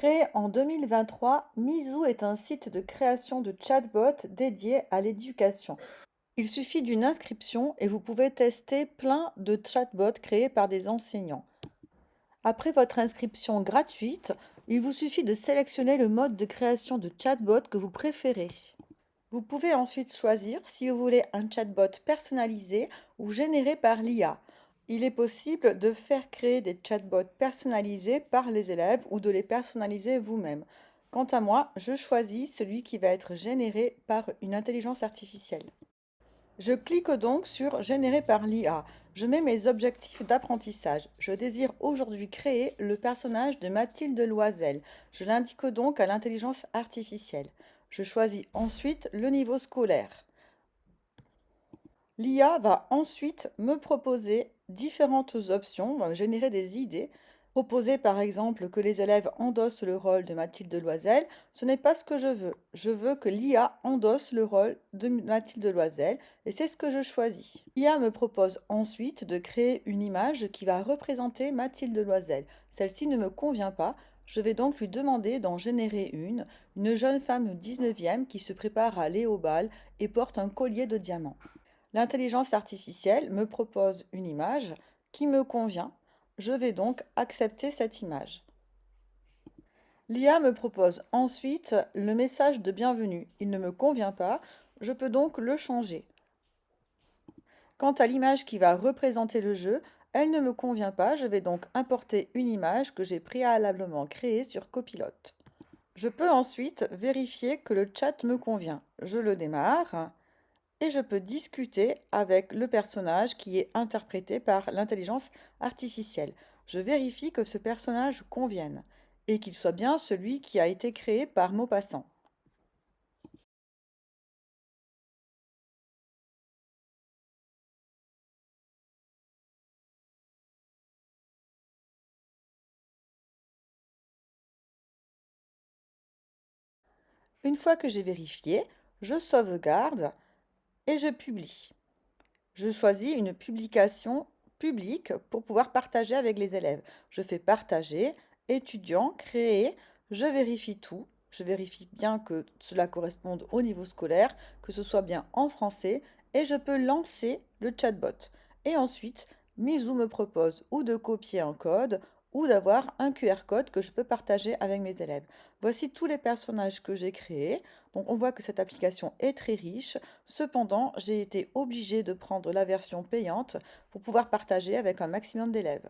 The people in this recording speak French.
Créé en 2023, Mizu est un site de création de chatbot dédié à l'éducation. Il suffit d'une inscription et vous pouvez tester plein de chatbots créés par des enseignants. Après votre inscription gratuite, il vous suffit de sélectionner le mode de création de chatbot que vous préférez. Vous pouvez ensuite choisir si vous voulez un chatbot personnalisé ou généré par l'IA. Il est possible de faire créer des chatbots personnalisés par les élèves ou de les personnaliser vous-même. Quant à moi, je choisis celui qui va être généré par une intelligence artificielle. Je clique donc sur Générer par l'IA. Je mets mes objectifs d'apprentissage. Je désire aujourd'hui créer le personnage de Mathilde Loisel. Je l'indique donc à l'intelligence artificielle. Je choisis ensuite le niveau scolaire. L'IA va ensuite me proposer différentes options, va me générer des idées. Proposer par exemple que les élèves endossent le rôle de Mathilde Loisel, ce n'est pas ce que je veux. Je veux que l'IA endosse le rôle de Mathilde Loisel et c'est ce que je choisis. L'IA me propose ensuite de créer une image qui va représenter Mathilde Loisel. Celle-ci ne me convient pas, je vais donc lui demander d'en générer une jeune femme du 19e qui se prépare à aller au bal et porte un collier de diamants. L'intelligence artificielle me propose une image qui me convient. Je vais donc accepter cette image. L'IA me propose ensuite le message de bienvenue. Il ne me convient pas, je peux donc le changer. Quant à l'image qui va représenter le jeu, elle ne me convient pas, je vais donc importer une image que j'ai préalablement créée sur Copilot. Je peux ensuite vérifier que le chat me convient. Je le démarre et je peux discuter avec le personnage qui est interprété par l'intelligence artificielle. Je vérifie que ce personnage convienne et qu'il soit bien celui qui a été créé par Maupassant. Une fois que j'ai vérifié, je sauvegarde et je publie. Je choisis une publication publique pour pouvoir partager avec les élèves. Je fais partager, étudiant, créer, je vérifie tout. Je vérifie bien que cela corresponde au niveau scolaire, que ce soit bien en français, et je peux lancer le chatbot. Et ensuite, Mizu me propose ou de copier un code ou d'avoir un QR code que je peux partager avec mes élèves. Voici tous les personnages que j'ai créés. Donc on voit que cette application est très riche. Cependant, j'ai été obligée de prendre la version payante pour pouvoir partager avec un maximum d'élèves.